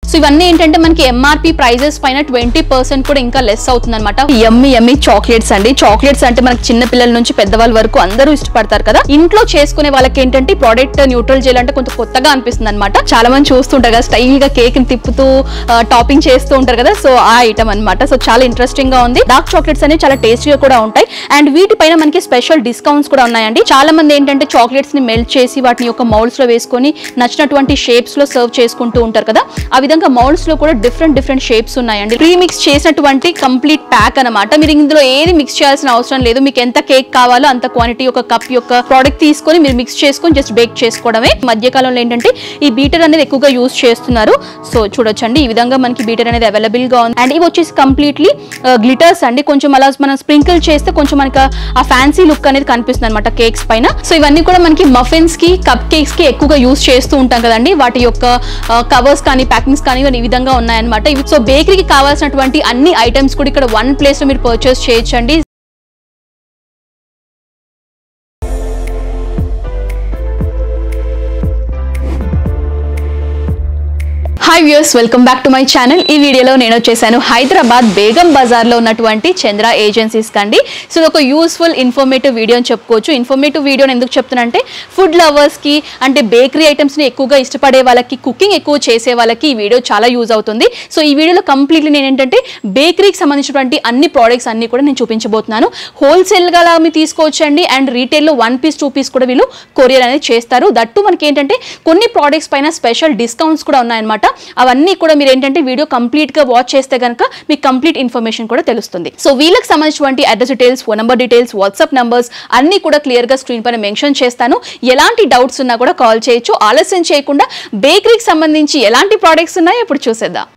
So ఇవన్నీ ఏంటంటే మనకి ఎంఆర్పి ప్రైజెస్ పైన 20% కూడా ఇంకా లెస్ అవుతుంది అనమాట. యమ్మీ యమ్మీ చాక్లెట్స్ అండి. చాక్లెట్స్ అంటే మనకి చిన్న పిల్లల నుంచి పెద్దవాళ్ళ వరకు అందరూ ఇష్టపడతారు కదా. ఇంట్లో చేసుకునే వాళ్ళకి ఏంటంటే ప్రోడక్ట్ న్యూట్రల్ జెల్ అంటే కొంచెం కొత్తగా అనిపిస్తుంది అనమాట. చాలా మంది చూస్తుంటారు కదా, స్టైల్ గా కేక్ ని తిప్పుతూ టాపింగ్ చేస్తూ ఉంటారు కదా. సో ఆ ఐటమ్ అనమాట. సో చాలా ఇంట్రెస్టింగ్ గా ఉంది. డార్క్ చాక్లెట్స్ అనేవి చాలా టేస్టీగా కూడా ఉంటాయి అండ్ వీటిపైన మనకి స్పెషల్ డిస్కౌంట్స్ కూడా ఉన్నాయండి. చాలా మంది ఏంటంటే చాక్లెట్స్ ని మెల్ట్ చేసి వాటిని యొక్క మౌల్డ్స్ లో వేసుకొని నచ్చినటువంటి షేప్స్ లో సర్వ్ చేసుకుంటూ ఉంటారు కదా. ఆ విధంగా మౌల్డ్స్ లో కూడా డిఫరెంట్ షేప్స్ ఉన్నాయండి. ప్రీ మిక్స్ చేసినటువంటి కంప్లీట్ ప్యాక్ అనమాట. మీరు ఇందులో ఏది మిక్స్ చేయాల్సిన అవసరం లేదు. మీకు ఎంత కేక్ కావాలో అంత క్వాంటిటీ ఒక కప్ యొక్క ప్రోడక్ట్ తీసుకొని మీరు మిక్స్ చేసుకొని జస్ట్ బేక్ చేసుకోవడమే. మధ్యకాలంలో ఏంటంటే ఈ బీటర్ అనేది ఎక్కువగా యూజ్ చేస్తున్నారు. సో చూడొచ్చండి, ఈ విధంగా మనకి బీటర్ అనేది అవైలబుల్ గా ఉంది అండ్ ఇవి వచ్చేసి కంప్లీట్లీ గ్లిటర్స్ అండి. కొంచెం అలా మనం స్ప్రింకిల్ చేస్తే కొంచెం మనకి ఆ ఫ్యాన్సీ లుక్ అనేది కనిపిస్తుంది అనమాట కేక్స్ పైన. సో ఇవన్నీ కూడా మనకి మఫిన్స్ కి కప్ కేక్స్ కి ఎక్కువగా యూజ్ చేస్తూ ఉంటాం కదండి. వాటి యొక్క కవర్స్ కానీ ప్యాకింగ్స్ కానీ ఈ విధంగా ఉన్నాయన్నమాట. సో బేకరీకి కావాల్సినటువంటి అన్ని ఐటమ్స్ కూడా ఇక్కడ వన్ ప్లేస్ లో మీరు పర్చేస్ చేయొచ్చండి. Hi viewers, welcome back to my channel. ఈ వీడియోలో నేను వచ్చేసాను హైదరాబాద్ బేగం బజార్లో ఉన్నటువంటి చంద్ర ఏజెన్సీస్ కండి. సో ఇది ఒక యూస్ఫుల్ ఇన్ఫర్మేటివ్ వీడియో అని చెప్పుకోవచ్చు. ఇన్ఫర్మేటివ్ వీడియోని ఎందుకు చెప్తున్నానంటే ఫుడ్ లవర్స్కి అంటే బేకరీ ఐటమ్స్ని ఎక్కువగా ఇష్టపడే వాళ్ళకి, కుకింగ్ ఎక్కువ చేసే వాళ్ళకి ఈ వీడియో చాలా యూజ్ అవుతుంది. సో ఈ వీడియోలో కంప్లీట్లీ నేను ఏంటంటే బేకరీకి సంబంధించినటువంటి అన్ని ప్రోడక్ట్స్ అన్ని కూడా నేను చూపించబోతున్నాను. హోల్సేల్గా మీరు తీసుకోవచ్చండి అండ్ రీటైల్లో 1 పీస్ 2 పీస్ కూడా వీళ్ళు కొరియర్ అనేది చేస్తారు. దట్టు మనకి ఏంటంటే కొన్ని ప్రోడక్ట్స్ పైన స్పెషల్ డిస్కౌంట్స్ కూడా ఉన్నాయన్నమాట. అవన్నీ కూడా మీరు ఏంటంటే వీడియో కంప్లీట్ గా వాచ్ చేస్తే కనుక మీకు కంప్లీట్ ఇన్ఫర్మేషన్ కూడా తెలుస్తుంది. సో వీళ్ళకి సంబంధించినటువంటి address details, phone number details, WhatsApp numbers అన్ని కూడా క్లియర్ గా స్క్రీన్ పైన మెన్షన్ చేస్తాను. ఎలాంటి డౌట్స్ ఉన్నా కూడా కాల్ చేయొచ్చు. ఆలస్యం చేయకుండా బేకరీకి సంబంధించి ఎలాంటి ప్రోడక్ట్స్ ఉన్నాయో ఇప్పుడు చూసేద్దాం.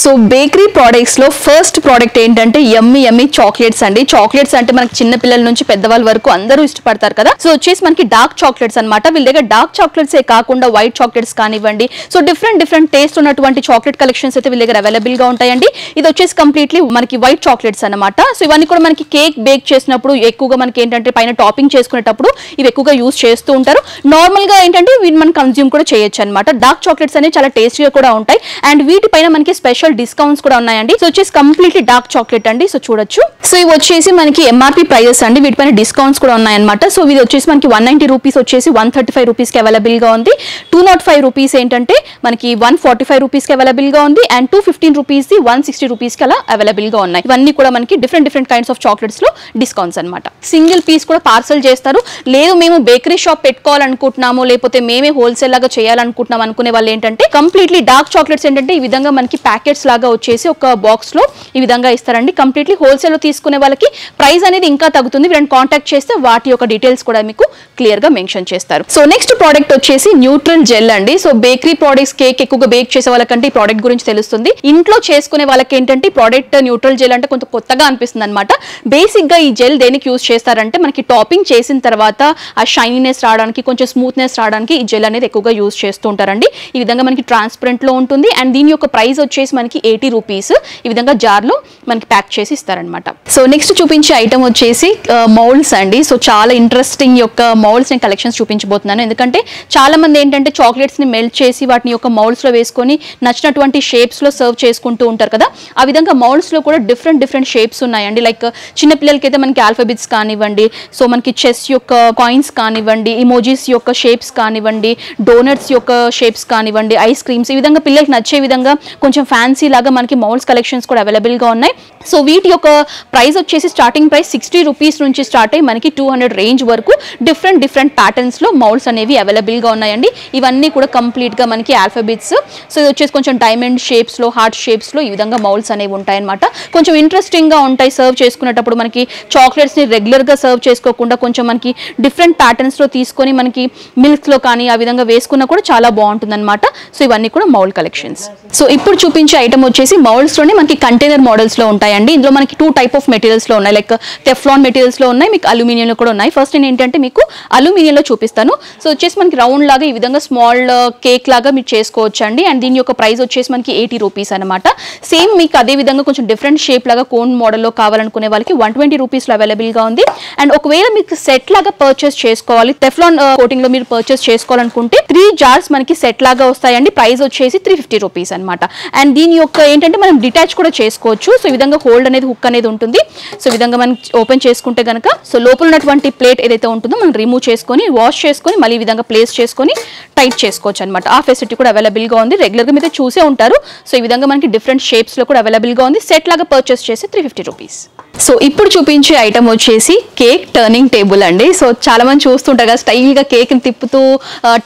సో బేకరీ ప్రోడక్ట్స్ లో ఫస్ట్ ప్రోడక్ట్ ఏంటంటే యమ్మీ యమ్మీ చాక్లెట్స్ అండి. చాక్లెట్స్ అంటే మనకి చిన్న పిల్లల నుంచి పెద్దవాళ్ళ వరకు అందరూ ఇష్టపడతారు కదా. సో వచ్చేసి మనకి డార్క్ చాక్లెట్స్ అనమాట. వీళ్ళ దగ్గర డార్క్ చాక్లెట్స్ కాకుండా వైట్ చాక్లెట్స్ కానివ్వండి, సో డిఫరెంట్ టేస్ట్ ఉన్నటువంటి చాక్లెట్ కలెక్షన్స్ అయితే వీళ్ళ దగ్గర అవైలబుల్ గా ఉంటాయండి. ఇది వచ్చేసి కంప్లీట్లీ మనకి వైట్ చాక్లెట్స్ అనమాట. సో ఇవన్నీ కూడా మనకి కేక్ బేక్ చేసినప్పుడు ఎక్కువగా మనకి ఏంటంటే పైన టాపింగ్ చేసుకునేటప్పుడు ఇవి ఎక్కువగా యూజ్ చేస్తూ ఉంటారు. నార్మల్ గా ఏంటంటే వీటిని మనం కన్జ్యూమ్ కూడా చేయొచ్చు అనమాట. డార్క్ చాక్లెట్స్ అనేవి చాలా టేస్టీగా కూడా ఉంటాయి అండ్ వీటిపైన మనకి స్పెషల్ డిస్కౌంట్స్ కూడా ఉన్నాయండి. సో వచ్చేసి కంప్లీట్లీ డార్క్ చాక్లెట్ అండి. సో చూడొచ్చు. సో ఇవి వచ్చేసి మనకి ఎంఆర్పి ప్రైజెస్ అండి. వీటిపైన డిస్కౌంట్స్ కూడా ఉన్నాయన్నమాట. సో ఇది వచ్చేసి మనకి 190 రూపీస్ వచ్చేసి 135 రూపీస్ కి అవైలబుల్ గా ఉంది. 205 రూపీస్ ఏంటంటే మనకి 145 రూపీస్ కి అవైలబుల్ గా ఉంది అండ్ 215 రూపీస్ 160 రూపీస్ కి అలా అవైలబుల్ గా ఉన్నాయి. ఇవన్నీ కూడా మనకి డిఫరెంట్ కైండ్స్ ఆఫ్ చాక్లెట్స్ లో డిస్కౌంట్స్ అనమాట. సింగిల్ పీస్ కూడా పార్సల్ చేస్తారు. లేదు మేము బేకరీ షాప్ పెట్టుకోవాలనుకుంటున్నాము, లేకపోతే మేమే హోల్సేల్ లాగా చేయాలనుకుంటున్నాం అనుకునే వాళ్ళు ఏంటంటే కంప్లీట్లీ డార్క్ చాక్లెట్స్ ఏంటంటే ఈ విధంగా మనకి ప్యాకెట్స్ లాగా వచ్చేసి ఒక బాక్స్ లో ఈ విధంగా ఇస్తారండి. కంప్లీట్లీ హోల్సేల్ లో తీసుకునే వాళ్ళకి ప్రైస్ అనేది ఇంకా తగ్గుతుంది. వీళ్ళని కాంటాక్ట్ చేస్తే వాటి యొక్క డీటెయిల్స్ కూడా మీకు క్లియర్ గా మెన్షన్ చేస్తారు. సో నెక్స్ట్ ప్రోడక్ట్ వచ్చేసి న్యూట్రల్ జెల్ అండి. సో బేకరీ ప్రోడక్ట్స్ కేక్ ఎక్కువగా బేక్ చేసే వాళ్ళకంటే ఈ ప్రోడక్ట్ గురించి తెలుస్తుంది. ఇంట్లో చేసుకునే వాళ్ళకి ఏంటంటే ప్రోడక్ట్ న్యూట్రల్ జెల్ అంటే కొంచెం కొత్తగా అనిపిస్తుంది అనమాట. బేసిక్ గా ఈ జెల్ దేనికి యూజ్ చేస్తారంటే మనకి టాపింగ్ చేసిన తర్వాత ఆ షైనీనెస్ రావడానికి, కొంచెం స్మూత్నెస్ రావడానికి ఈ జెల్ అనేది ఎక్కువగా యూజ్ చేస్తూ ఉంటారండి. ఈ విధంగా మనకి ట్రాన్స్పరెంట్ లో ఉంటుంది అండ్ దీని యొక్క ప్రైస్ వచ్చేసి మనకి 80 రూపీస్. ఈ విధంగా జార్ లో మనకి ప్యాక్ చేసి ఇస్తారనమాట. సో నెక్స్ట్ చూపించే ఐటమ్ వచ్చేసి మౌల్డ్స్ అండి. సో చాలా ఇంట్రెస్టింగ్ యొక్క మౌల్డ్స్ నేను కలెక్షన్స్ చూపించబోతున్నాను. ఎందుకంటే చాలా మంది ఏంటంటే చాక్లెట్స్ ని మెల్ట్ చేసి వాటిని యొక్క మౌల్డ్స్ లో వేసుకొని నచ్చినటువంటి షేప్స్ లో సర్వ్ చేసుకుంటూ ఉంటారు కదా. ఆ విధంగా మౌల్డ్స్ లో కూడా డిఫరెంట్ షేప్స్ ఉన్నాయండి. లైక్ చిన్న పిల్లలకైతే మనకి ఆల్ఫాబెట్స్ కానివ్వండి, సో మనకి చెస్ యొక్క కాయిన్స్ కానివ్వండి, ఇమోజీస్ యొక్క షేప్స్ కానివ్వండి, డోనట్స్ యొక్క షేప్స్ కానివ్వండి, ఐస్ క్రీమ్స్, ఈ విధంగా పిల్లలకి నచ్చే విధంగా కొంచెం ఫ్యాన్సీ లాగా మనకి మౌల్డ్స్ కలెక్షన్స్ కూడా అవైలబుల్ గా ఉన్నాయి. సో వీటి యొక్క ప్రైస్ వచ్చేసి స్టార్టింగ్ ప్రైస్ 60 రూపీస్ నుంచి స్టార్ట్ అయ్యి మనకి 200 రేంజ్ వరకు డిఫరెంట్ ప్యాటర్న్స్ లో మౌల్డ్స్ అనేవి అవైలబుల్ గా ఉన్నాయండి. ఇవన్నీ కూడా కంప్లీట్ గా మనకి ఆల్ఫాబెట్స్. సో ఇది వచ్చేసి కొంచెం డైమండ్ షేప్స్ లో, హార్ట్ షేప్స్ లో ఈ విధంగా మౌల్డ్స్ అనేవి ఉంటాయి అనమాట. కొంచెం ఇంట్రెస్టింగ్ గా ఉంటాయి. సర్వ్ చేసుకునేటప్పుడు మనకి చాక్లెట్స్ ని రెగ్యులర్ గా సర్వ్ చేసుకోకుండా కొంచెం మనకి డిఫరెంట్ ప్యాటర్న్స్ లో తీసుకొని మనకి మిల్క్ లో కానీ ఆ విధంగా వేసుకున్నా కూడా చాలా బాగుంటుంది అనమాట. సో ఇవన్నీ కూడా మౌల్డ్ కలెక్షన్స్. సో ఇప్పుడు చూపించే చూపించే ఐటమ్ వచ్చేసి మౌల్డ్స్ లోనే మనకి కంటైనర్ మోడల్స్ లో ఉంటాయండి. ఇందులో మనకి 2 టైప్ ఆఫ్ మెటీరియల్స్ లో ఉన్నాయి, లైక్ టెఫ్లాన్ మెటీరియల్స్ లో ఉన్నాయి, మీకు అల్యూమినియం లో కూడా ఉన్నాయి. ఫస్ట్ నేను ఏంటంటే మీకు అల్యూమినియం లో చూపిస్తాను. సో వచ్చేసి మనకి రౌండ్ లాగా ఈ విధంగా స్మాల్ కేక్ లాగా మీరు చేసుకోవచ్చు అండి. అండ్ దీని యొక్క ప్రైస్ వచ్చేసి మనకి 80 రూపీస్ అనమాట. సేమ్ మీకు అదే విధంగా కొంచెం డిఫరెంట్ షేప్ లాగా కోన్ మోడల్లో కావాలనుకునే వాళ్ళకి 120 రూపీస్ లో అవైలబుల్ గా ఉంది. అండ్ ఒకవేళ మీకు సెట్ లాగా పర్చేస్ చేసుకోవాలి, టెఫ్లాన్ కోటింగ్ లో మీరు పర్చేస్ చేసుకోవాలనుకుంటే 3 జార్స్ మనకి సెట్ లాగా వస్తాయండి. ప్రైస్ వచ్చేసి 350 రూపీస్ అనమాట. అండ్ దీని యొక్క ఏంటంటే మనం డిటాచ్ కూడా చేసుకోవచ్చు. సో ఈ విధంగా హోల్డ్ అనేది, హుక్ అనేది ఉంటుంది. సో ఈ విధంగా మనం ఓపెన్ చేసుకుంటే కనుక సో లోపల ఉన్నటువంటి ప్లేట్ ఏదైతే ఉంటుందో మనం రిమూవ్ చేసుకొని వాష్ చేసుకొని మళ్ళీ ఈ విధంగా ప్లేస్ చేసుకొని టైట్ చేసుకోవచ్చు అనమాట. ఆ ఫెసిలిటీ కూడా అవైలబుల్ గా ఉంది. రెగ్యులర్ గా మీరు చూసే ఉంటారు. సో ఈ విధంగా మనకి డిఫరెంట్ షేప్స్ లో కూడా అవైలబుల్ గా ఉంది. సెట్ లాగా పర్చేస్ చేసి 350 రూపీస్. సో ఇప్పుడు చూపించే ఐటమ్ వచ్చేసి కేక్ టర్నింగ్ టేబుల్ అండి. సో చాలా మంది చూస్తుంటారు కదా, స్టైల్ గా కేక్ ని తిప్పుతూ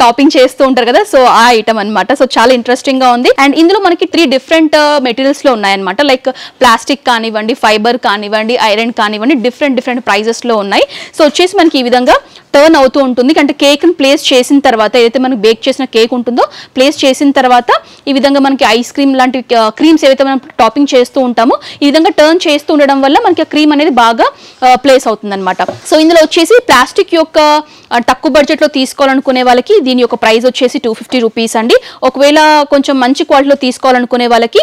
టాపింగ్ చేస్తూ ఉంటారు కదా. సో ఆ ఐటమ్ అనమాట. సో చాలా ఇంట్రెస్టింగ్ గా ఉంది. అండ్ ఇందులో మనకి 3 డిఫరెంట్ మెటీరియల్స్ లో ఉన్నాయన్నమాట. లైక్ ప్లాస్టిక్ కానివ్వండి, ఫైబర్ కానివ్వండి, ఐరన్ కానివ్వండి, డిఫరెంట్ ప్రైజెస్ లో ఉన్నాయి. సో వచ్చేసి మనకి ఈ విధంగా టర్న్ అవుతూ ఉంటుంది. అంటే కేక్ ని ప్లేస్ చేసిన తర్వాత ఏదైతే మనకి బేక్ చేసిన కేక్ ఉంటుందో ప్లేస్ చేసిన తర్వాత ఈ విధంగా మనకి ఐస్ క్రీమ్ లాంటి క్రీమ్స్ ఏవైతే మనం టాపింగ్ చేస్తూ ఉంటామో ఈ విధంగా టర్న్ చేస్తూ ఉండడం వల్ల మనకి ఆ క్రీమ్ అనేది బాగా ప్లేస్ అవుతుంది అనమాట. సో ఇందులో వచ్చేసి ప్లాస్టిక్ యొక్క తక్కువ బడ్జెట్ లో తీసుకోవాలనుకునే వాళ్ళకి దీని యొక్క ప్రైస్ వచ్చేసి 250 రూపీస్ అండి. ఒకవేళ కొంచెం మంచి క్వాలిటీలో తీసుకోవాలనుకునే వాళ్ళకి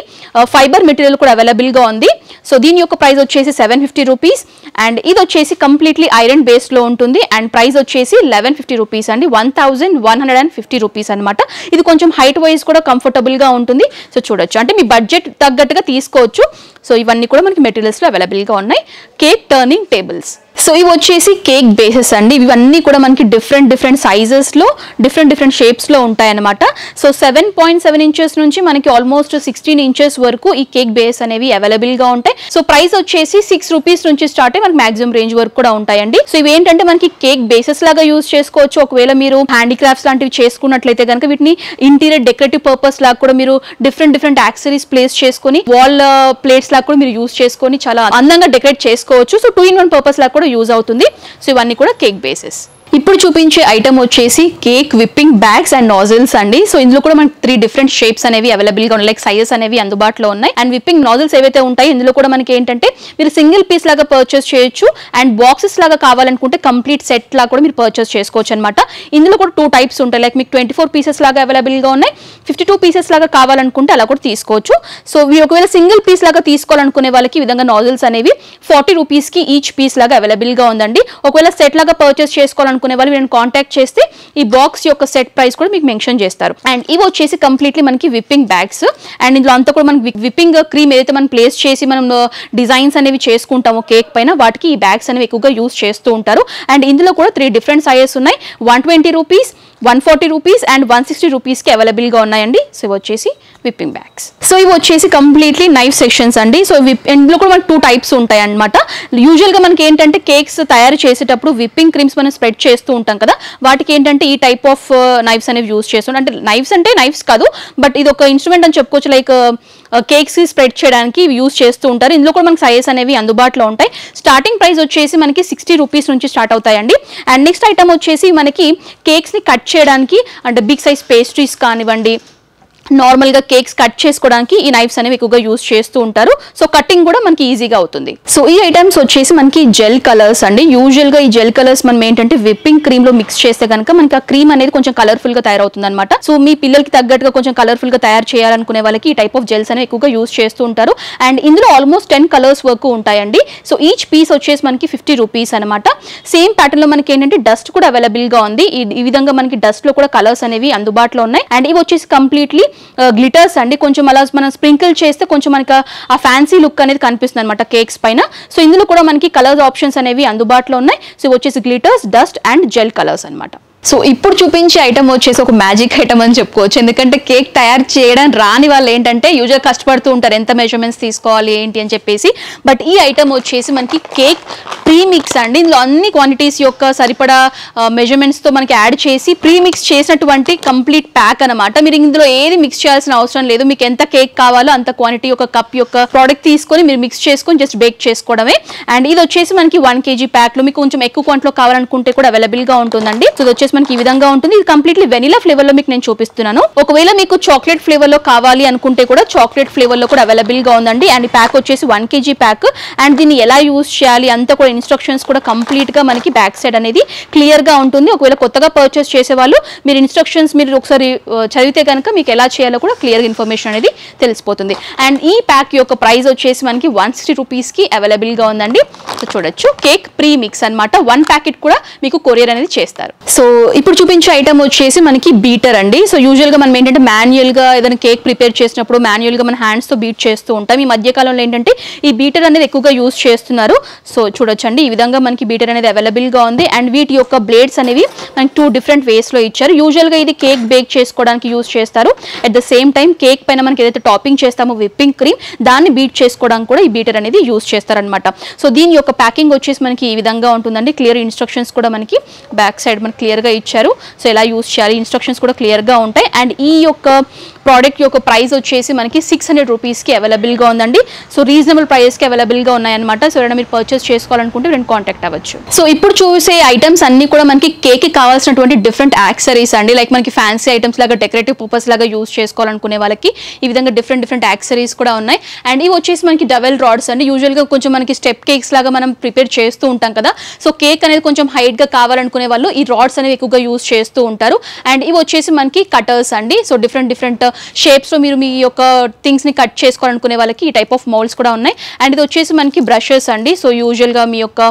ఫైబర్ మెటీరియల్ కూడా అవైలబుల్ గా ఉంది. సో దీని యొక్క ప్రైస్ వచ్చేసి 750 రూపీస్. అండ్ ఇది వచ్చేసి కంప్లీట్లీ ఐరన్ బేస్ లో ఉంటుంది. అండ్ ప్రైస్ వచ్చేసి 1150 రూపీస్ అండి. 1150 రూపీస్ అనమాట. ఇది కొంచెం హైట్ వైజ్ కూడా కంఫర్టబుల్ గా ఉంటుంది. సో చూడొచ్చు, అంటే మీ బడ్జెట్ తగ్గట్టుగా తీసుకోవచ్చు. సో ఇవన్నీ కూడా మనకి మెటీరియల్స్ లో అవైలబుల్ గా ఉన్నాయి. Cake turning tables. సో ఇవి వచ్చేసి కేక్ బేసెస్ అండి. ఇవన్నీ కూడా మనకి డిఫరెంట్ సైజెస్ లో డిఫరెంట్ షేప్స్ లో ఉంటాయి అనమాట. సో 7.7 ఇంచెస్ నుంచి మనకి ఆల్మోస్ట్ 16 ఇంచెస్ వరకు ఈ కేక్ బేస్ అనేవి అవైలబుల్ గా ఉంటాయి. సో ప్రైస్ వచ్చేసి 6 రూపీస్ నుంచి స్టార్ట్ అయ్యి మనకి మాక్సిమం రేంజ్ వరకు కూడా ఉంటాయండి. సో ఇవి ఏంటంటే మనకి కేక్ బేసెస్ లాగా యూజ్ చేసుకోవచ్చు. ఒకవేళ మీరు హ్యాండీక్రాఫ్ట్స్ లాంటివి చేసుకున్నట్లయితే కనుక వీటిని ఇంటీరియర్ డెకరేటివ్ పర్పస్ లాగా కూడా మీరు డిఫరెంట్ యాక్సెసరీస్ ప్లేస్ చేసుకొని వాల్ ప్లేట్స్ లాగా కూడా మీరు యూజ్ చేసుకొని చాలా అందంగా డెకరేట్ చేసుకోవచ్చు. సో 2-in-1 పర్పస్ లాగా కూడా యూజ్ అవుతుంది. సో ఇవన్నీ కూడా కేక్ బేసెస్. ఇప్పుడు చూపించే ఐటమ్ వచ్చేసి cake whipping bags and nozzles అండి. సో ఇందులో కూడా మనకి 3 డిఫరెంట్ షేప్స్ అనేవి అవైలబుల్ గా ఉన్నాయి, లైక్ సైజెస్ అనేవి అందుబాటులో ఉన్నాయి. అండ్ విప్పింగ్ నాజిల్స్ ఏవైతే ఉంటాయి ఇందులో కూడా మనకి ఏంటంటే మీరు సింగిల్ పీస్ లాగా పర్చేస్ చేయొచ్చు. అండ్ బాక్సెస్ లాగా కావాలనుకుంటే కంప్లీట్ సెట్ లాగా కూడా మీరు పర్చేస్ చేసుకోవచ్చు అనమాట. ఇందులో కూడా 2 టైప్స్ ఉంటాయి, లైక్ మీకు 24 పీసెస్ లాగా అవైలబుల్ గా ఉన్నాయి. 52 పీసెస్ లాగా కావాలనుకుంటే అలా కూడా తీసుకోవచ్చు. సో మీరు ఒకవేళ సింగిల్ పీస్ లాగా తీసుకోవాలనుకునే వాళ్ళకి ఈ విధంగా నాజిల్స్ అనేవి 40 రూపీస్ కి ఈచ్ పీస్ లాగా అవైలబుల్ గా ఉందండి. ఒకవేళ సెట్ లాగా పర్చేస్ చేసుకోవాలనుకునే వాళ్ళు మీరు కాంటాక్ట్ చేస్తే ఈ బాక్స్ యొక్క సెట్ ప్రైస్ కూడా మీకు మెన్షన్ చేస్తారు. అండ్ ఇవి వచ్చేసి కంప్లీట్లీ మనకి విప్పింగ్ బ్యాగ్స్. అండ్ ఇందులో అంతా కూడా మనకి విప్పింగ్ క్రీమ్ ఏదైతే మనం ప్లేస్ చేసి మనం డిజైన్స్ అనేవి చేసుకుంటామో కేక్ పైన, వాటికి ఈ బ్యాగ్స్ అనేవి ఎక్కువగా యూజ్ చేస్తూ ఉంటారు. అండ్ ఇందులో కూడా 3 డిఫరెంట్ సైజెస్ ఉన్నాయి. 120 రూపీస్, 140 రూపీస్ అండ్ 160 రూపీస్ కి అవైలబుల్ గా ఉన్నాయండి. సో ఇవి వచ్చేసి విప్పింగ్ బ్యాగ్స్. సో ఇవి వచ్చేసి కంప్లీట్లీ నైఫ్ సెక్షన్స్ అండి. సో ఇందులో కూడా మనకి 2 టైప్స్ ఉంటాయి అనమాట. యూజువల్ గా మనకి ఏంటంటే కేక్స్ తయారు చేసేటప్పుడు విప్పింగ్ క్రీమ్స్ మనం స్ప్రెడ్ చేస్తూ ఉంటాం కదా, వాటికి ఏంటంటే ఈ టైప్ ఆఫ్ నైఫ్స్ అనేవి యూజ్ చేస్తుంటాం. అంటే నైఫ్స్ కాదు, బట్ ఇది ఒక ఇన్స్ట్రుమెంట్ అని చెప్పుకోవచ్చు. లైక్ కేక్స్ స్ప్రెడ్ చేయడానికి యూజ్ చేస్తూ ఉంటారు. ఇందులో కూడా మనకి సైజెస్ అనేవి అందుబాటులో ఉంటాయి. స్టార్టింగ్ ప్రైస్ వచ్చేసి మనకి 60 రూపీస్ నుంచి స్టార్ట్ అవుతాయండి. అండ్ నెక్స్ట్ ఐటమ్ వచ్చేసి మనకి కేక్స్ ని కట్ చేయడానికి, అంటే బిగ్ సైజ్ పేస్ట్రీస్ కానివ్వండి, నార్మల్ గా కేక్స్ కట్ చేసుకోవడానికి ఈ నైఫ్స్ అనేవి ఎక్కువగా యూజ్ చేస్తూ ఉంటారు. సో కటింగ్ కూడా మనకి ఈజీగా అవుతుంది. సో ఈ ఐటమ్స్ వచ్చేసి మనకి జెల్ కలర్స్ అండి. యూజువల్ గా ఈ జెల్ కలర్స్ మనం ఏంటంటే విప్పింగ్ క్రీమ్ లో మిక్స్ చేస్తే కనుక మనకి ఆ క్రీమ్ అనేది కొంచెం కలర్ఫుల్ గా తయారవుతుంది అనమాట. సో మీ పిల్లలకి తగ్గట్టుగా కొంచెం కలర్ఫుల్ గా తయారు చేయాలనుకునే వాళ్ళకి ఈ టైప్ ఆఫ్ జెల్స్ అనేవి ఎక్కువగా యూజ్ చేస్తూ ఉంటారు. అండ్ ఇందులో ఆల్మోస్ట్ 10 కలర్స్ వరకు ఉంటాయండి. సో ఈచ్ పీస్ వచ్చేసి మనకి 50 రూపీస్ అనమాట. సేమ్ ప్యాటర్న్ లో మనకి ఏంటంటే డస్ట్ కూడా అవైలబుల్ గా ఉంది. ఈ విధంగా మనకి డస్ట్ లో కూడా కలర్స్ అనేవి అందుబాటులో ఉన్నాయి. అండ్ ఇవి వచ్చేసి కంప్లీట్లీ గ్లిటర్స్ అండి. కొంచెం అలా మనం స్ప్రింకిల్ చేస్తే కొంచెం మనకి ఆ ఫ్యాన్సీ లుక్ అనేది కనిపిస్తుంది అనమాట కేక్స్ పైన. సో ఇందులో కూడా మనకి కలర్స్ ఆప్షన్స్ అనేవి అందుబాటులో ఉన్నాయి. సో వచ్చేసి glitters, dust and gel colours అనమాట. సో ఇప్పుడు చూపించే ఐటమ్ వచ్చేసి ఒక మ్యాజిక్ ఐటమ్ అని చెప్పుకోవచ్చు. ఎందుకంటే కేక్ తయారు చేయడం రాని వాళ్ళు ఏంటంటే యూజువల్ కష్టపడుతూ ఉంటారు, ఎంత మెజర్మెంట్స్ తీసుకోవాలి ఏంటి అని చెప్పేసి. బట్ ఈ ఐటమ్ వచ్చేసి మనకి కేక్ ప్రీమిక్స్ అండి. ఇందులో అన్ని క్వాంటిటీస్ యొక్క సరిపడా మెజర్మెంట్స్ తో మనకి యాడ్ చేసి ప్రీమిక్స్ చేసినటువంటి కంప్లీట్ ప్యాక్ అనమాట. మీరు ఇందులో ఏది మిక్స్ చేయాల్సిన అవసరం లేదు. మీకు ఎంత కేక్ కావాలో అంత క్వాంటిటీ ఒక కప్ యొక్క ప్రోడక్ట్ తీసుకొని మీరు మిక్స్ చేసుకొని జస్ట్ బేక్ చేసుకోవడమే. అండ్ ఇది వచ్చేసి మనకి 1 kg ప్యాక్ లో మీకు కొంచెం ఎక్కువ క్వాంటిటీలో కావాలనుకుంటే కూడా అవైలబుల్ గా ఉంటుందండి. సో ఇది వచ్చేసి మనకి ఈ విధంగా ఉంటుంది. ఇది కంప్లీట్లీ వెనిలా ఫ్లేవర్ లో మీకు నేను చూపిస్తున్నాను. ఒకవేళ మీకు చాక్లెట్ ఫ్లేవర్ లో కావాలి అనుకుంటే కూడా చాక్లెట్ ఫ్లేవర్ లో కూడా అవైలబుల్ గా ఉందండి. అండ్ ఈ ప్యాక్ వచ్చేసి 1 kg ప్యాక్. అండ్ దీన్ని ఎలా యూజ్ చేయాలి అంతా కూడా ఇన్స్ట్రక్షన్స్ కూడా కంప్లీట్ గా మనకి బ్యాక్ సైడ్ అనేది క్లియర్ గా ఉంటుంది. ఒకవేళ కొత్తగా పర్చేస్ చేసే వాళ్ళు మీరు ఇన్స్ట్రక్షన్స్ మీరు ఒకసారి చదివితే కనుక మీకు ఎలా చేయాలో కూడా క్లియర్ ఇన్ఫర్మేషన్ అనేది తెలిసిపోతుంది. అండ్ ఈ ప్యాక్ యొక్క ప్రైస్ వచ్చేసి మనకి 160 రూపీస్ కి అవైలబుల్ గా ఉందండి. సో చూడొచ్చు, కేక్ ప్రీ మిక్స్ అన్నమాట. 1 ప్యాకెట్ కూడా మీకు కొరియర్ అనేది చేస్తారు. సో ఇప్పుడు చూపించే ఐటమ్ వచ్చేసి మనకి బీటర్ అండి. సో యూజువల్ గా మనం ఏంటంటే మాన్యువల్ గా ఏదైనా కేక్ ప్రిపేర్ చేసినప్పుడు మాన్యువల్ గా మన హ్యాండ్స్ తో బీట్ చేస్తూ ఉంటాం. ఈ మధ్య కాలంలో ఏంటంటే ఈ బీటర్ అనేది ఎక్కువగా యూజ్ చేస్తున్నారు. సో చూడొచ్చండి, ఈ విధంగా మనకి బీటర్ అనేది అవైలబుల్ గా ఉంది. అండ్ వీటి యొక్క బ్లేడ్స్ అనేవి మనకి 2 డిఫరెంట్ వేస్ లో ఇచ్చారు. యూజువల్ గా ఇది కేక్ బేక్ చేసుకోవడానికి యూజ్ చేస్తారు. At the same time cake పైన మనకి ఏదైతే టాపింగ్ చేస్తామో విప్పింగ్ క్రీమ్ దాన్ని బీట్ చేసుకోవడానికి కూడా ఈ బీటర్ అనేది యూజ్ చేస్తారనమాట. సో దీని యొక్క ప్యాకింగ్ వచ్చేసి మనకి ఈ విధంగా ఉంటుందండి. క్లియర్ ఇన్స్ట్రక్షన్స్ కూడా మనకి బ్యాక్ సైడ్ మనకి క్లియర్ గా ఇచ్చారు. సో ఎలా యూజ్ చేయాలి ఇన్స్ట్రక్షన్స్ కూడా క్లియర్ గా ఉంటాయి. అండ్ ఈ యొక్క ప్రోడక్ట్ యొక్క ప్రైస్ వచ్చేసి మనకి 600 రూపీస్ కి అవైలబుల్ గా ఉందండి. సో రీజనబుల్ ప్రైస్ కి అవైలబుల్ గా ఉన్నాయన్నమాట. సో ఎవరైనా మీరు పర్చేస్ చేసుకోవాలనుకుంటే నేను కాంటాక్ట్ అవ్వచ్చు. సో ఇప్పుడు చూసే ఐటమ్స్ అన్ని కూడా మనకి కేక్ కి కావాల్సినటువంటి డిఫరెంట్ యాక్సరీస్ అండి. లైక్ మనకి ఫ్యాన్సీ ఐటమ్స్ లాగా డెకరేటివ్ పర్పస్ లాగా యూజ్ చేసుకోవాలనుకునే వాళ్ళకి ఈ విధంగా డిఫరెంట్ యాక్సరీస్ కూడా ఉన్నాయి. అండ్ ఇవి వచ్చేసి మనకి డబల్ రాడ్స్ అండి. యూజువల్ గా కొంచెం మనకి స్టెప్ కేక్స్ లాగా మనం ప్రిపేర్ చేస్తూ ఉంటాం కదా. సో కేక్ అనేది కొంచెం హైట్ గా కావాలనుకునే వాళ్ళు ఈ రాడ్స్ అనేవి ఎక్కువగా యూజ్ చేస్తూ ఉంటారు. అండ్ ఇవి వచ్చేసి మనకి కటర్స్ అండి. సో డిఫరెంట్ షేప్స్ లో మీరు మీ యొక్క థింగ్స్ ని కట్ చేసుకోవాలనుకునే వాళ్ళకి ఈ టైప్ ఆఫ్ మౌల్డ్స్ కూడా ఉన్నాయి. అండ్ ఇది వచ్చేసి మనకి బ్రషెస్ అండి. సో యూజువల్ గా మీ యొక్క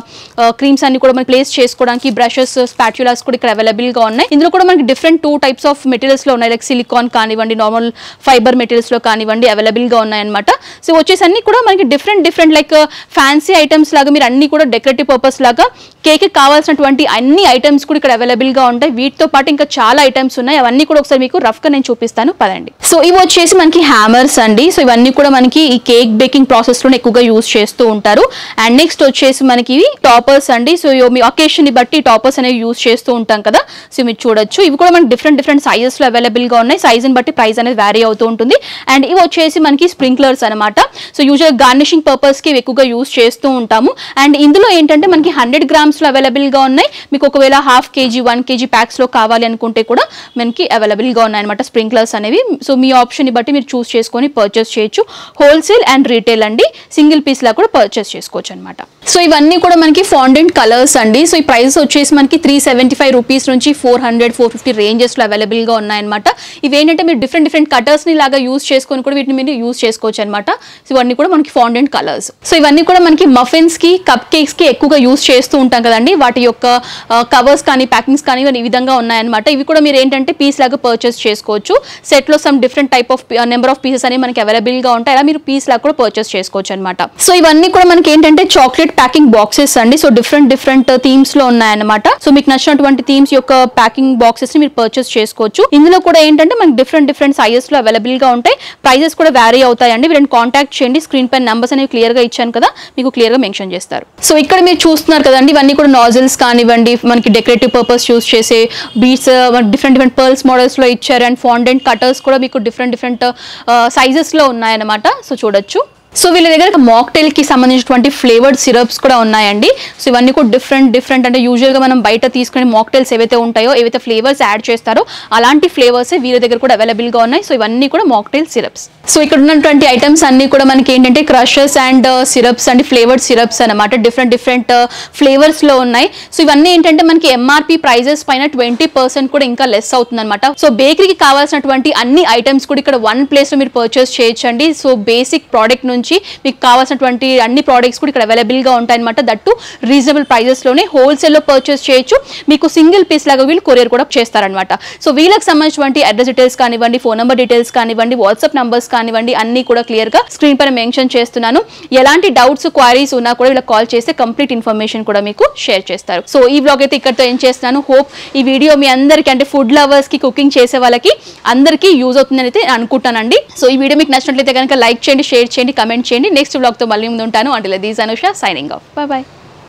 క్రీమ్స్ అన్ని కూడా మనం ప్లేస్ చేసుకోవడానికి బ్రషెస్ స్పాట్యులాస్ కూడా ఇక్కడ అవైలబుల్ గా ఉన్నాయి. ఇందులో కూడా మనకి డిఫరెంట్ 2 టైప్స్ ఆఫ్ మెటీరియల్స్ లో ఉన్నాయి. లైక్ సిలికాన్ కానివ్వండి, నార్మల్ ఫైబర్ మెటీరియల్స్ లో కానివ్వండి అవైలబుల్ గా ఉన్నాయన్నమాట. సో వచ్చేసి అన్ని కూడా మనకి డిఫరెంట్ లైక్ ఫ్యాన్సీ ఐటమ్స్ లాగా మీరు అన్ని కూడా డెకరేటివ్ పర్పస్ లాగా కేక్ కావాల్సినటువంటి అన్ని ఐటమ్స్ కూడా ఇక్కడ అవైలబుల్ గా ఉంటాయి. వీటితో పాటు ఇంకా చాలా ఐటమ్స్ ఉన్నాయి. అవన్నీ కూడా ఒకసారి మీకు రఫ్ గా నేను చూపిస్తాను పదండి. సో ఇవి వచ్చేసి మనకి హ్యామర్స్ అండి. సో ఇవన్నీ కూడా మనకి ఈ కేక్ బేకింగ్ ప్రాసెస్ లో ఎక్కువగా యూజ్ చేస్తూ ఉంటారు. అండ్ నెక్స్ట్ వచ్చేసి మనకి ఇవి టాపర్స్ అండి. సో మీ అకేషన్ ని బట్టి టాపర్స్ అనేవి యూజ్ చేస్తూ ఉంటాం కదా. సో మీరు చూడొచ్చు, ఇవి కూడా మనకి డిఫరెంట్ సైజెస్ లో అవైలబుల్ గా ఉన్నాయి. సైజ్ ని బట్టి ప్రైస్ అనేది వ్యారీ అవుతూ ఉంటుంది. అండ్ ఇవి వచ్చేసి మనకి స్ప్రింక్లర్స్ అనమాట. సో యూజువల్ గార్నిషింగ్ పర్పస్ కి ఎక్కువగా యూజ్ చేస్తూ ఉంటాము. అండ్ ఇందులో ఏంటంటే మనకి 100 grams లో అవైలబుల్ గా ఉన్నాయి. మీకు ఒకవేళ 1/2 kg 1 kg ప్యాక్స్ లో కావాలి అనుకుంటే కూడా మనకి అవైలబుల్ గా ఉన్నాయి అనమాట స్ప్రింక్లర్స్ అనేవి. సో మీ ఆప్షన్ ని బట్టి మీరు చూస్ చేసుకొని పర్చేస్ చేయొచ్చు. హోల్సేల్ అండ్ రీటైల్ అండి. సింగిల్ పీస్ లా కూడా పర్చేస్ చేసుకోవచ్చు అనమాట. సో ఇవన్నీ కూడా మనకి ఫాండెంట్ కలర్స్ అండి. సో ఈ ప్రైస్ వచ్చేసి మనకి 375 రూపీస్ నుంచి 400-450 రేంజెస్ లో అవైలబుల్ గా ఉన్నాయన్నమాట. ఇవేంటంటే మీరు డిఫరెంట్ కలర్స్ ని లాగా యూజ్ చేసుకొని కూడా వీటిని మీరు యూజ్ చేసుకోవచ్చు అనమాట. సో ఇవన్నీ కూడా మనకి ఫాండెంట్ కలర్స్. సో ఇవన్నీ కూడా మనకి మఫిన్స్ కి కప్ కేక్స్ కి ఎక్కువగా యూజ్ చేస్తూ ఉంటాం కదండి. వాటి యొక్క కవర్స్ కానీ ప్యాకింగ్స్ కానీ ఈ విధంగా ఉన్నాయన్నమాట. ఇవి కూడా మీరు ఏంటంటే పీస్ లాగా పర్చేస్ చేసుకోవచ్చు. సెట్ లో some different type of number of pieces అనేవి మనకి అవైలబుల్ గా ఉంటాయి. అలా మీరు పీస్ లాగా కూడా పర్చేస్ చేసుకోవచ్చు అనమాట. సో ఇవన్నీ కూడా మనకి ఏంటంటే చాక్లెట్ ప్యాకింగ్ బాక్సెస్ అండి. సో డిఫరెంట్ థీమ్స్ లో ఉన్నాయన్నమాట. సో మీకు నచ్చినటువంటి థీమ్స్ యొక్క ప్యాకింగ్ బాక్సెస్ ని మీరు పర్చేస్ చేసుకోవచ్చు. ఇందులో కూడా ఏంటంటే మనకి డిఫరెంట్ సైజెస్ లో అవైలబుల్ గా ఉంటాయి. ప్రైజెస్ కూడా వ్యారీ అవుతాయండి. వీళ్ళని కాంటాక్ట్ చేయండి. స్క్రీన్ పైన నెంబర్స్ అనేవి క్లియర్ గా ఇచ్చాను కదా, మీకు క్లియర్ గా మెన్షన్ చేస్తారు. సో ఇక్కడ మీరు చూస్తున్నారు కదండి, ఇవన్నీ కూడా నాజిల్స్ కానివ్వండి, మనకి డెకరేటివ్ పర్పస్ యూజ్ చేసే బీడ్స్ డిఫరెంట్ పర్ల్స్ మోడల్స్ లో ఇచ్చారు. అండ్ ఫాండెంట్ కటర్స్ కూడా మీకు డిఫరెంట్ సైజెస్ లో ఉన్నాయన్నమాట. సో చూడొచ్చు. సో వీళ్ళ దగ్గర మాక్టైల్ కి సంబంధించినటువంటి ఫ్లేవర్డ్ సిరప్స్ కూడా ఉన్నాయండి. సో ఇవన్నీ కూడా డిఫరెంట్ అంటే యూజువల్ గా మనం బయట తీసుకునే మాక్టైల్స్ ఏవైతే ఉంటాయో, ఏవైతే ఫ్లేవర్స్ యాడ్ చేస్తారో అలాంటి ఫ్లేవర్స్ వీళ్ళ దగ్గర కూడా అవైలబుల్ గా ఉన్నాయి. సో ఇవన్నీ కూడా మాక్టైల్ సిరప్స్. సో ఇక్కడ ఉన్నటువంటి ఐటమ్స్ అన్ని కూడా మనకి ఏంటంటే crushes and syrups and flavoured syrups అనమాట. డిఫరెంట్ ఫ్లేవర్స్ లో ఉన్నాయి. సో ఇవన్నీ ఏంటంటే మనకి ఎంఆర్పి ప్రైజెస్ పైన 20% కూడా ఇంకా లెస్ అవుతుంది అనమాట. సో బేకరీకి కావాల్సినటువంటి అన్ని ఐటమ్స్ కూడా ఇక్కడ వన్ ప్లేస్ లో మీరు పర్చేస్ చేయొచ్చండి. సో బేసిక్ ప్రోడక్ట్ నుంచి మీకు కావాల్సినటువంటి అన్ని ప్రోడక్ట్స్ కూడా ఇక్కడ అవైలబుల్ గా ఉంటాయి అనమాట. దట్టు రీజనబుల్ ప్రైజెస్ లోనే హోల్సేల్ లో పర్చేస్ చేయొచ్చు. మీకు సింగిల్ పీస్ లాగా వీళ్ళు కొరియర్ కూడా చేస్తారనమాట. సో వీళ్ళకి సంబంధించినటువంటి అడ్రస్ డీటెయిల్స్ కానివ్వండి, ఫోన్ నెంబర్ డీటెయిల్స్ కానివ్వండి, వాట్సాప్ నంబర్స్ కానివ్వండి, అన్ని కూడా క్లియర్ గా స్క్రీన్ పైన మెన్షన్ చేస్తున్నాను. ఎలాంటి డౌట్స్ క్వైరీస్ ఉన్నా కూడా వీళ్ళకి కాల్ చేస్తే కంప్లీట్ ఇన్ఫర్మేషన్ కూడా మీకు షేర్ చేస్తారు. సో ఈ బ్లాగ్ అయితే ఇక్కడతో ఎండ్ చేస్తున్నాను. హోప్ ఈ వీడియో మీ అందరికీ అంటే ఫుడ్ లవర్స్ కి, కుకింగ్ చేసే వాళ్ళకి అందరికీ యూజ్ అవుతుందని అయితే అనుకుంటానండి. సో ఈ వీడియో మీకు నచ్చినట్లయితే కనుక లైక్ చేయండి, షేర్ చేయండి, కమెంట్ చేయండి. నెక్స్ట్ బ్లాగ్ తో మళ్ళీ ముందు ఉంటాను. Until this Anusha signing off. By by.